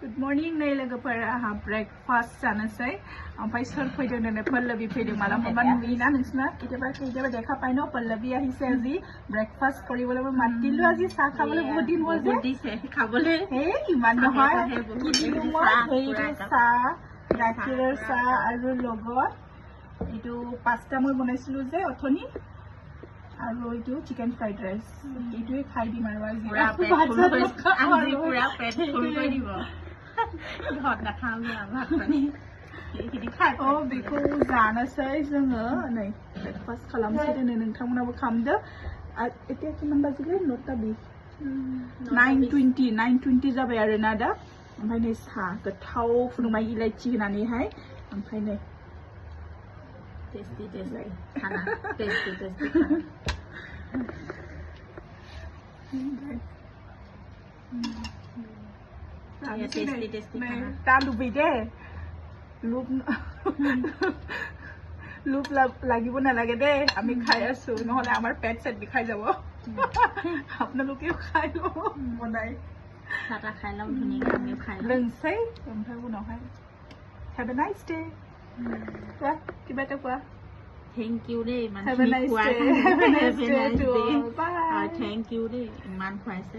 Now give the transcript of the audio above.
Good morning, नै लोगोफोरा आहा ब्रेकफास्ट जानोसै ओमफ्राय सोर फैदों होननानै पल्लबी फैदों मालाबा नुयोना नोंसिना केতিয়াबा দেখা পাই ন पल्लबी আহিছে আজি ব্ৰেকফাষ্ট কৰিবলৈ মই মাতিলো আজি চাহ খাবলৈ বহুত দিন হ'ল যে দিছে খাবলৈ এই ইমান নহয় কি দিলো মই এইটো চাহ গাখীৰৰ চাহ আৰু লগত এইটো পাস্তা মই বনাইছিলো যে অথনি আৰু এইটো চিকেন ফ্ৰাইড ৰাইচ এইটোৱে খাই দিম আৰু আজি পুৰা পেট ফুল কৰি দিব ঘৰত নাখাওঁগে ভাত পানী এইখিনি খাই बेखौ जानोसै जोङो नै ब्रेकफास्ट खालामसै दोनो नोंथांमोनाबो खालामदो এতিয়া किमान बाजिले 9:20 जाबाय आरोना दा ओमफ्राय नै साहा गोथाव फुदुंबाय इलायचि होनानैहाय ओमफ्राय नै टेस्टी खाना टेस्टी टेस्टी खाना ता लुबै दे লুপ লাগিব নালাগে দে আমি খাই আছো নহলে আমাৰ পেট সেট বিখাই যাব আপোনালোকেও খাই লো বনাই চাটা খাই লম ধুনীয়াকৈ আমিও খাই লোংসै ओमफ्राय उनावहाय have a nice day কিবা এটা কোৱা thank you দেই ইমান have a nice day to all bye thank you দেই ইমান খুৱাইছে